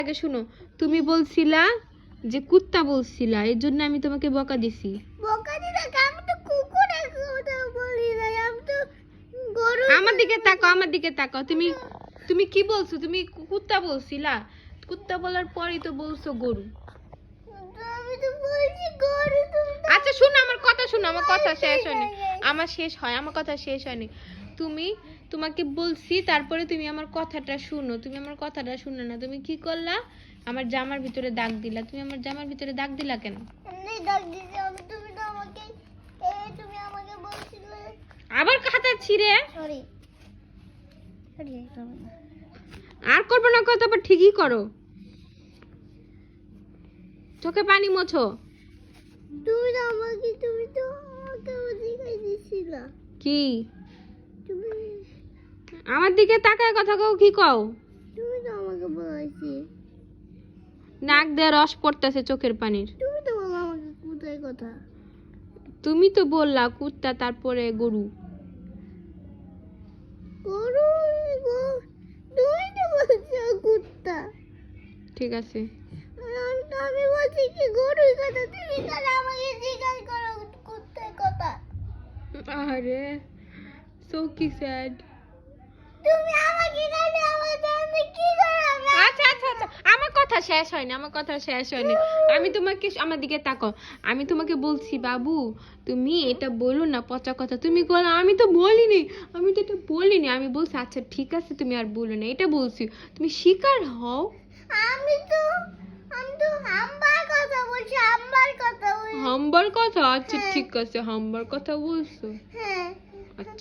আগে শুনো, তুমি বলছিলা যে কুত্তা বলছিলা, এর জন্য আমি তোমাকে বকা দিছি। বকা দিলে আমি তো কুকুরের কথা বলি না, আমি তো গরু। আমার দিকে তাকাও, আমার দিকে তাকাও। তুমি তুমি কি বলছো? তুমি কুত্তা বলছিলা, কুত্তা বলার পরেই তো বলছো গরু। আমি তো বলছি গরু, তুমি তো আচ্ছা শুনো আমার কথা, শুনো আমার কথা শেষ হয়নি, আমার শেষ হয়, আমার কথা শেষ হয়নি। তোমাকে বলছি, তারপরে তুমি আমার কথাটা শুনো, তুমি আমার কথাটা শুনো না। তুমি কি করলা? আমার জামার ভিতরে দাগ দিলা। তুমি আমার জামার ভিতরে দাগ দিলা কেন? এমনি ডাক দিছি আমি, তুমি তো আমাকে তুমি আমাকে বলছিলে। আবার খাতা ছিঁড়ে সরি সরি আর করবো না, কথা আবার ঠিকই করো। চোখে পানি মোছো। তুমি তো আমাকে শিখাই দিছিলা। কি তুমি আমার দিকে তাকায় কথা কও? কি কও? তুমি তো আমাকে বলাইছি। নাক দিয়ে রস পড়তেছে চোখের পানির। তুমি তো বলো আমাকে কোথায় কথা। তুমি তো বললা কুত্তা, তারপরে গরু। গরু তুমি তো বলছো কুত্তা। ঠিক আছে। আমি বলছি কি গরুর কথা, তুমি তাহলে আমাকে জিজ্ঞাসা করো কুত্তার কথা। আরে সো কি স্যাড। তুমি আমাকে তাহলে আমি কি করব? আচ্ছা আচ্ছা আচ্ছা, আমার কথা শেষ হয়নি, আমার কথা শেষ হয়নি। আমি তোমাকে, আমার দিকে তাকাও, আমি তোমাকে বলছি বাবু তুমি এটা বলো না পচা কথা। তুমি বলো আমি তো বলিনি, আমি তো এটা বলিনি। আমি বলছি আচ্ছা ঠিক আছে তুমি আর বলো না, এটা বলছি। তুমি স্বীকার হও। আমি তো হাম্বার কথা বলছি, হাম্বার কথা বলছি। হাম্বার কথা? আচ্ছা হ্যাঁ। ঠিক আছে, হাম্বার কথা বলছো। হ্যাঁ। আচ্ছা।